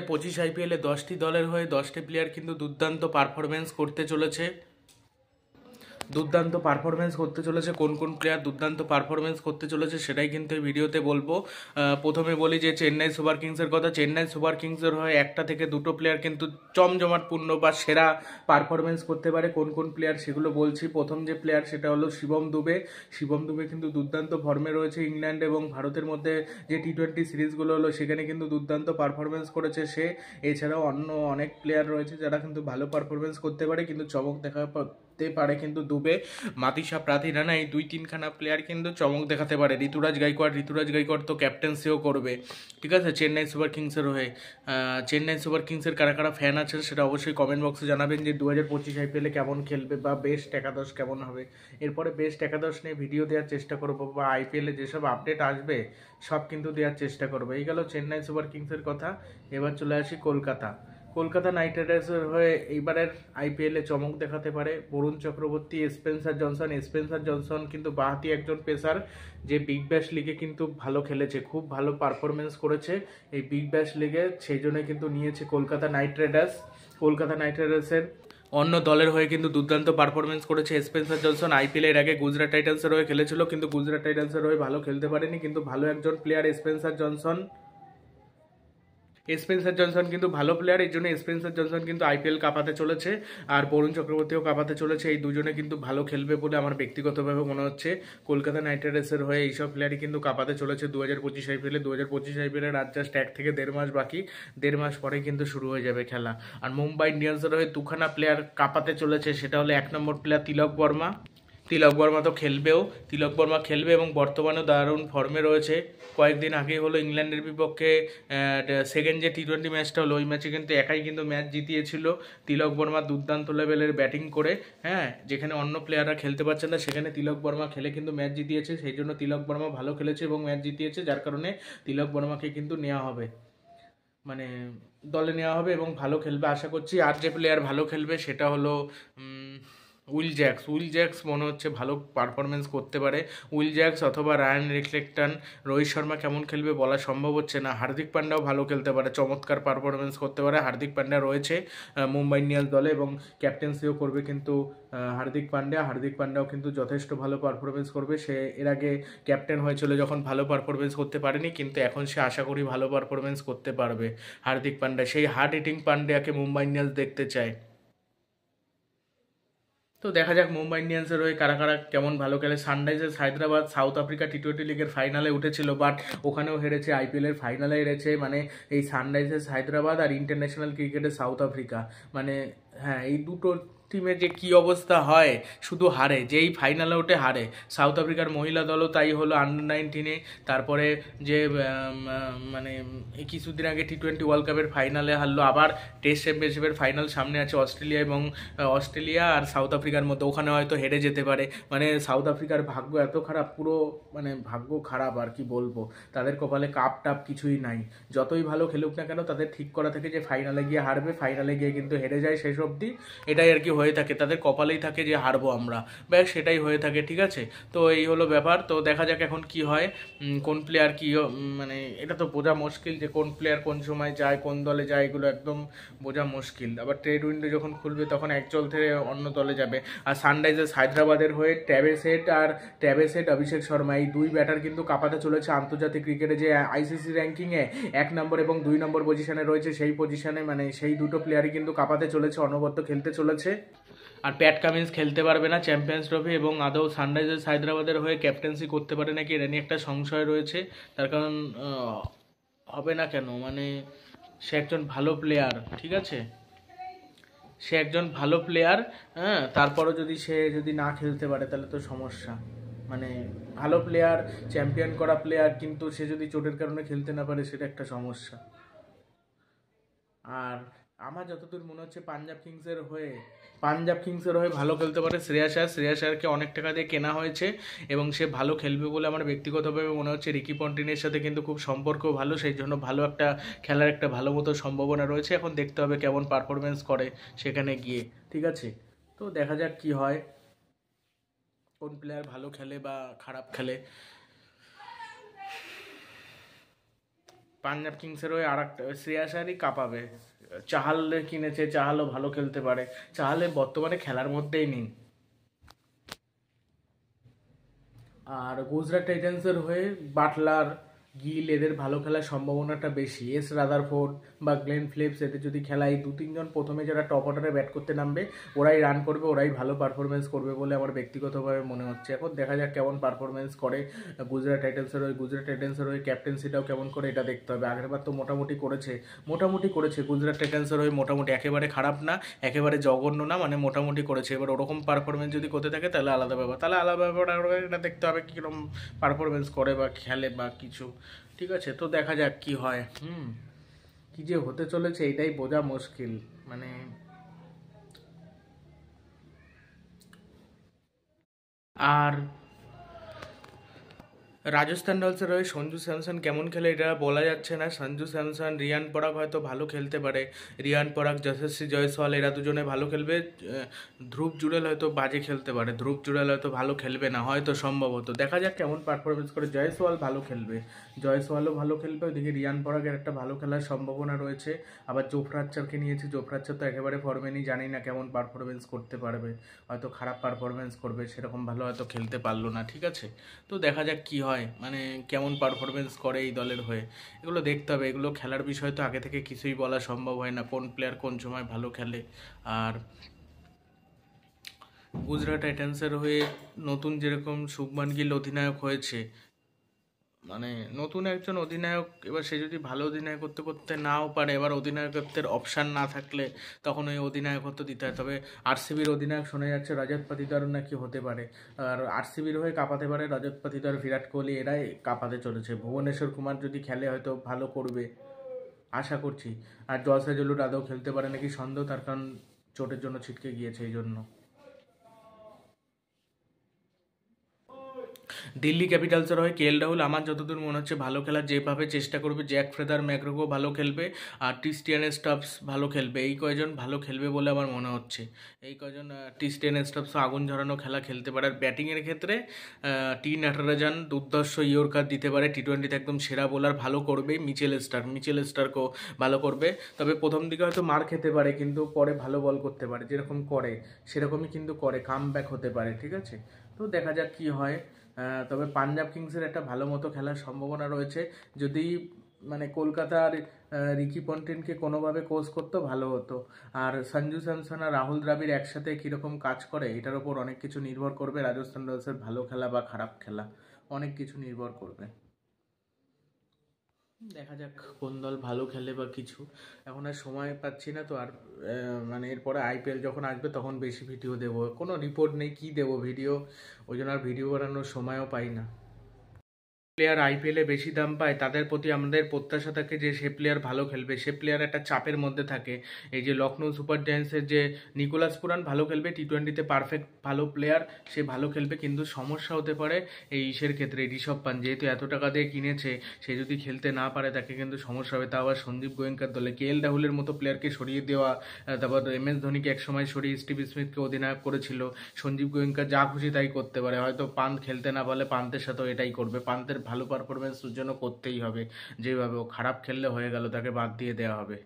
25 আইপিএলে 10টি দলের হয়ে 10টি প্লেয়ার কিন্তু দুর্দান্ত পারফরমেন্স করতে চলেছে। কোন কোন প্লেয়ার দুর্দান্ত পারফরমেন্স করতে চলেছে সেটাই কিন্তু এই ভিডিওতে বলবো। প্রথমে বলি যে চেন্নাই সুপার কিংসের কথা। চেন্নাই সুপার কিংসের হয়ে একটা থেকে দুটো প্লেয়ার কিন্তু জমজমাটপূর্ণ বা সেরা পারফরমেন্স করতে পারে। কোন কোন প্লেয়ার সেগুলো বলছি। প্রথম যে প্লেয়ার সেটা হলো শিবম দুবে। শিবম দুবে কিন্তু দুর্দান্ত ফর্মে রয়েছে। ইংল্যান্ড এবং ভারতের মধ্যে যে টি-20 সিরিজগুলো হলো সেখানে কিন্তু দুর্দান্ত পারফরমেন্স করেছে সে। এছাড়াও অন্য অনেক প্লেয়ার রয়েছে যারা কিন্তু ভালো পারফরমেন্স করতে পারে, কিন্তু চমক দেখাতে পারে কিন্তু দুবে। মাতিসা প্রার্থী রানা এই 2-3খানা প্লেয়ার কিন্তু চমক দেখাতে পারে। ঋতুরাজ গাইকোয়াড় তো ক্যাপ্টেন্সিও করবে, ঠিক আছে, চেন্নাই সুপার কিংসের হয়ে। চেন্নাই সুপার কিংসের কারা কারা ফ্যান আছেন সেটা অবশ্যই কমেন্ট বক্সে জানাবেন যে 2025 আইপিএলে কেমন খেলবে বা বেস্ট একাদশ কেমন হবে। এরপরে বেস্ট একাদশ নিয়ে ভিডিও দেওয়ার চেষ্টা করবো, বা আইপিএলে যেসব আপডেট আসবে সব কিন্তু দেওয়ার চেষ্টা করবো। এই গেল চেন্নাই সুপার কিংসের কথা। এবার চলে আসি কলকাতা নাইট রাইডার্সের হয়ে এইবারের আইপিএলে চমক দেখাতে পারে বরুণ চক্রবর্তী, স্পেন্সার জনসন কিন্তু বাঁহাতি একজন পেসার যে বিগ ব্যাশ লিগে কিন্তু ভালো খেলেছে, খুব ভালো পারফরমেন্স করেছে এই বিগ ব্যাশ লিগে, সেই জন্য কিন্তু নিয়েছে কলকাতা নাইট রাইডার্সের। অন্য দলের হয়ে কিন্তু দুর্দান্ত পারফরমেন্স করেছে স্পেন্সার জনসন। আইপিএল এর আগে গুজরাট টাইটান্সের হয়ে খেলেছিল, কিন্তু গুজরাট টাইটান্সের হয়ে ভালো খেলতে পারেনি, কিন্তু ভালো একজন প্লেয়ার স্পেন্সার জনসন কিন্তু ভালো প্লেয়ার। এই জন্য স্পেন্সার জনসন কিন্তু আইপিএল কাঁপাতে চলেছে, আর বরুণ চক্রবর্তীও কাঁপাতে চলেছে। এই দুজনে কিন্তু ভালো খেলবে বলে আমার ব্যক্তিগতভাবে মনে হচ্ছে। কলকাতা নাইট রাইডার্সের হয়ে এইসব প্লেয়ারই কিন্তু কাঁপাতে চলেছে 2025 আইপিএলে। 2025 আইপিএলের আর জাস্ট 1 থেকে 1.5 মাস বাকি, 1.5 মাস পরে কিন্তু শুরু হয়ে যাবে খেলা। আর মুম্বাই ইন্ডিয়ান্সের হয়ে 2খানা প্লেয়ার কাঁপাতে চলেছে, সেটা হলো 1 নম্বর প্লেয়ার তিলক বর্মা তো খেলবেও। তিলক বর্মা খেলবে এবং বর্তমানেও দারুণ ফর্মে রয়েছে। কয়েকদিন আগেই হলো ইংল্যান্ডের বিপক্ষে সেকেন্ড যে টি-20 ম্যাচটা হলো ওই ম্যাচে কিন্তু একাই কিন্তু ম্যাচ জিতিয়েছিল তিলক বর্মা দুর্দান্ত লেভেলের ব্যাটিং করে। হ্যাঁ, যেখানে অন্য প্লেয়াররা খেলতে পারছে না সেখানে তিলক বর্মা খেলে কিন্তু ম্যাচ জিতিয়েছে। সেই জন্য তিলক বর্মা ভালো খেলেছে এবং ম্যাচ জিতিয়েছে, যার কারণে তিলক বর্মাকে কিন্তু নেওয়া হবে, মানে দলে নেওয়া হবে এবং ভালো খেলবে আশা করছি। আর যে প্লেয়ার ভালো খেলবে সেটা হলো উইল জ্যাক্স মনে হচ্ছে ভালো পারফরমেন্স করতে পারে। উইল জ্যাক্স অথবা রায়ান রিকলেক্টন। রোহিত শর্মা কেমন খেলবে বলা সম্ভব হচ্ছে না। হার্দিক পান্ডাও ভালো খেলতে পারে, চমৎকার পারফরমেন্স করতে পারে। হার্দিক পান্ডা রয়েছে মুম্বাই ইন্ডিয়ান্স দলে এবং ক্যাপ্টেন্সিও করবে কিন্তু হার্দিক পান্ডাও কিন্তু যথেষ্ট ভালো পারফরমেন্স করবে। সে এর আগে ক্যাপ্টেন হয়েছিল যখন ভালো পারফরমেন্স করতে পারেনি, কিন্তু এখন সে আশা করি ভালো পারফরমেন্স করতে পারবে। হার্দিক পান্ডা, সেই হার্ড হিটিং পান্ডিয়াকে মুম্বাই ইন্ডিয়ান্স দেখতে চায়। তো দেখা যাক মুম্বাই ইন্ডিয়ান্সের হয়ে কারা কারা কেমন ভালো খেলে। সানরাইজার্স হায়দ্রাবাদ সাউথ আফ্রিকা টি-20 লিগের ফাইনালে উঠেছিল, বাট ওখানেও হেরেছে। আইপিএলের ফাইনালে হেরেছে, মানে এই সানরাইজার্স হায়দ্রাবাদ আর ইন্টারন্যাশনাল ক্রিকেটে সাউথ আফ্রিকা, মানে হ্যাঁ, এই দুটো টিমের যে কী অবস্থা হয়, শুধু হারে, যেই ফাইনালে ওঠে হারে। সাউথ আফ্রিকার মহিলা দলও তাই হলো আন্ডার-19-এ। তারপরে যে মানে এই কিছুদিন আগে টি-20 ওয়ার্ল্ড কাপের ফাইনালে হারলো। আবার টেস্ট চ্যাম্পিয়নশিপের ফাইনাল সামনে আছে অস্ট্রেলিয়া আর সাউথ আফ্রিকার মধ্যে, ওখানে হয়তো হেরে যেতে পারে। মানে সাউথ আফ্রিকার ভাগ্য এত খারাপ, পুরো মানে ভাগ্য খারাপ আর কি বলবো। তাদের কপালে কাপ টাপ কিছুই নাই। যতই ভালো খেলুক না কেন তাদের ঠিক করা থাকে যে ফাইনালে গিয়ে হারবে, ফাইনালে গিয়ে কিন্তু হেরে যায় শেষ অবধি। এটাই আর কি হয়ে থাকে, তাদের কপালেই থাকে যে হারবো আমরা, ব্যাস সেটাই হয়ে থাকে, ঠিক আছে। তো এই হলো ব্যাপার। তো দেখা যাক এখন কি হয়, কোন প্লেয়ার কি মানে এটা তো বোঝা মুশকিল যে কোন প্লেয়ার কোন সময় যায়, কোন দলে যায়, এগুলো একদম বোঝা মুশকিল। আবার ট্রেড উইন্ডো যখন খুলবে তখন এক দল থেকে অন্য দলে যাবে। আর সানরাইজার্স হায়দ্রাবাদের হয়ে ট্র্যাভিস হেড অভিষেক শর্মা এই দুই ব্যাটার কিন্তু কাঁপাতে চলেছে আন্তর্জাতিক ক্রিকেটে। যে আইসিসি র্যাঙ্কিংয়ে 1 নম্বর এবং 2 নম্বর পজিশনে রয়েছে, সেই পজিশনে মানে সেই দুটো প্লেয়ারই কিন্তু কাঁপাতে চলেছে, অনবদ্য খেলতে চলেছে। আর প্যাট কামিন্স খেলতে পারবে না চ্যাম্পিয়ন্স ট্রফি, এবং আদৌ সানরাইজার্স হায়দ্রাবাদের হয়ে ক্যাপ্টেন্সি করতে পারে নাকি এটা নিয়ে একটা সংশয় রয়েছে। তার কারণ হবে না কেন, মানে সে একজন ভালো প্লেয়ার, ঠিক আছে, সে একজন ভালো প্লেয়ার। হ্যাঁ, তারপরও সে যদি না খেলতে পারে তাহলে তো সমস্যা। মানে ভালো প্লেয়ার, চ্যাম্পিয়ন করা প্লেয়ার, কিন্তু সে যদি চোটের কারণে খেলতে না পারে সেটা একটা সমস্যা। আর আমার যতদূর মনে হচ্ছে পাঞ্জাব কিংসের হয়ে ভালো খেলতে পারে শ্রেয়াস আয়ারকে অনেক টাকা দিয়ে কেনা হয়েছে এবং সে ভালো খেলবে বলে আমার ব্যক্তিগতভাবে মনে হচ্ছে। রিকি পন্টিংয়ের সাথে কিন্তু খুব সম্পর্ক ভালো, সেই জন্য ভালো একটা খেলার একটা ভালো মতো সম্ভাবনা রয়েছে। এখন দেখতে হবে কেমন পারফরমেন্স করে সেখানে গিয়ে, ঠিক আছে। তো দেখা যাক কি হয়, কোন প্লেয়ার ভালো খেলে বা খারাপ খেলে। পাঞ্জাব কিংসের হয়ে আর একটা শ্রেয়াস আয়ারই কাঁপাবে। চাহাল কিনেছে, চাহালও ভালো খেলতে পারে, চাহালে বর্তমানে খেলার মধ্যেই নেই। আর গুজরাট টাইটান্সের হয়ে বাটলার, গিল এদের ভালো খেলার সম্ভাবনাটা বেশি। এস রাদারফোর্ড বা গ্লেন ফিলিপস এদের যদি খেলায় 2-3 জন প্রথমে যারা টপ অর্ডারে ব্যাট করতে নামবে ওরাই রান করবে, ওরাই ভালো পারফরমেন্স করবে বলে আমার ব্যক্তিগতভাবে মনে হচ্ছে। এখন দেখা যাক কেমন পারফরমেন্স করে গুজরাট টাইটান্সের হয়ে। গুজরাট টাইটান্সের হয়ে ক্যাপ্টেন্সিটাও কেমন করে এটা দেখতে হবে। আগেরবার তো মোটামুটি করেছে গুজরাট টাইটান্সের হয়ে, মোটামুটি, একেবারে খারাপ না, একেবারে জঘন্য না, মানে মোটামুটি করেছে। এবার ওরকম পারফরমেন্স যদি করতে থাকে তাহলে আলাদা ব্যাপার, এটা দেখতে হবে কীরকম পারফরমেন্স করে বা খেলে বা কিছু। ঠিক আছে, তো দেখা যাক কি হয়। কি যে হতে চলেছে এটাই বোঝা মুশকিল, মানে। আর রাজস্থান রয়্যালসের হয়ে সঞ্জু স্যামসন কেমন খেলে এটা বলা যাচ্ছে না। সঞ্জু স্যামসন, রিয়ান পরাগ হয়তো ভালো খেলতে পারে, রিয়ান পরাগ, যশস্বী জয়সওয়াল এরা দুজনে ভালো খেলবে। ধ্রুব জুড়েল হয়তো বাজে খেলতে পারে, ধ্রুব জুড়েল হয়তো ভালো খেলবে না, হয়তো, সম্ভবত। দেখা যাক কেমন পারফরমেন্স করে। জয়সওয়াল ভালো খেলবে, জয়সওয়ালও ভালো খেলবে। ওইদিকে রিয়ান পরাগের একটা ভালো খেলার সম্ভাবনা রয়েছে। আবার জোফরাচ্চারকে নিয়েছে, জোফরাচ্চার তো একেবারে ফর্মে নেই, জানি না কেমন পারফরমেন্স করতে পারবে, হয়তো খারাপ পারফরমেন্স করবে, সেরকম ভালো হয়তো খেলতে পারলো না। ঠিক আছে, তো দেখা যাক কি হয়, মানে কেমন পারফরমেন্স করে এই দলের হয়ে, এগুলো দেখতে হবে। এগুলো খেলার বিষয় তো আগে থেকে কিছুই বলা সম্ভব হয় না, কোন প্লেয়ার কোন সময় ভালো খেলে। আর গুজরাট টাইটান্সের হয়ে নতুন যেরকম শুভমান গিল অধিনায়ক হয়েছে, মানে নতুন একজন অধিনায়ক, এবার সে যদি ভালো অধিনায়ক করতে করতে নাও পারে, এবার অধিনায়কত্বের অপশান না থাকলে তখন ওই অধিনায়কত্ব দিতে হয়। তবে আরসিবির অধিনায়ক শোনা যাচ্ছে রজত পাতিদার নাকি হতে পারে, আর আরসিবির হয়ে কাঁপাতে পারে রজত পাতিদার, বিরাট কোহলি, এরাই কাঁপাতে চলেছে। ভুবনেশ্বর কুমার যদি খেলে হয়তো ভালো করবে, আশা করছি। আর জয়সা জলুর আদৌ খেলতে পারে নাকি সন্দেহ, তার কারণ চোটের জন্য ছিটকে গিয়েছে, এই জন্য। দিল্লি ক্যাপিটালসের হয়ে কেএল রাহুল আমার যতদূর মনে হচ্ছে ভালো খেলার যেভাবে চেষ্টা করবে। জ্যাক ফ্রেদার ম্যাকগ্রেগো ভালো খেলবে, আর ক্রিস্টিয়ান স্টাফস ভালো খেলবে, এই কয়জন ভালো খেলবে বলে আমার মনে হচ্ছে। এই কয়জন, ক্রিস্টিয়ান স্টাফসও আগুন ঝরানো খেলা খেলতে পারে। আর ব্যাটিংয়ের ক্ষেত্রে টি নাটরাজান দুর্ধর্ষ ইয়র্কার দিতে পারে, টি-20তে একদম সেরা বোলার, ভালো করবে। মিচেল স্টার্কও ভালো করবে। তবে প্রথম দিকে হয়তো মার খেতে পারে, কিন্তু পরে ভালো বল করতে পারে, যেরকম করে সেরকমই কিন্তু করে, কাম ব্যাক হতে পারে। ঠিক আছে, তো দেখা যাক কি হয়। তবে পাঞ্জাব কিংসের একটা ভালো মতো খেলার সম্ভাবনা রয়েছে। যদি মানে কলকাতার রিকি পন্টিংকে কোনোভাবে কোচ করতো ভালো হতো। আর সঞ্জু স্যামসন আর রাহুল দ্রাবিড় একসাথে কীরকম কাজ করে এটার ওপর অনেক কিছু নির্ভর করবে। রাজস্থান রয়্যালসের ভালো খেলা বা খারাপ খেলা অনেক কিছু নির্ভর করবে। দেখা যাক কোন দল ভালো খেলে বা কিছু। এখন আর সময় পাচ্ছি না তো, আর মানে এরপরে আইপিএল যখন আসবে তখন বেশি ভিডিও দেবো, কোনো রিপোর্ট নেই, কি দেবো ভিডিও, ওই জন্য আর ভিডিও বানানোর সময়ও পাই না। প্লেয়ার আইপিএলে বেশি দাম পায় তাদের প্রতি আমাদের প্রত্যাশা থাকে যে সে প্লেয়ার ভালো খেলবে, সে প্লেয়ার একটা চাপের মধ্যে থাকে। এই যে লখনৌ সুপার জায়ান্টসের যে নিকোলাস পুরান ভালো খেলবে, টি-20তে পারফেক্ট ভালো প্লেয়ার, সে ভালো খেলবে, কিন্তু সমস্যা হতে পারে এই ইসের ক্ষেত্রে। ঋষভ পান্ত যেহেতু এত টাকা দিয়ে কিনেছে, সে যদি খেলতে না পারে তাকে কিন্তু সমস্যা হবে। তা আবার সন্দীপ গোয়েঙ্কার দলে কেএল রাহুলের মতো প্লেয়ারকে সরিয়ে দেওয়া, তারপর এমএস ধোনিকে একসময় সরিয়ে স্টিভ স্মিথকে অধিনায়ক করেছিল। সঞ্জীব গোয়েঙ্কা যা খুশি তাই করতে পারে, হয়তো পান্ত খেলতে না পারলে পান্তের সাথেও এটাই করবে। পান্তের ভালো পারফরমেন্স জন্য করতেই হবে, যেভাবে ও খারাপ খেললে হয়ে গেল, তাকে বাদ দিয়ে দেওয়া হবে।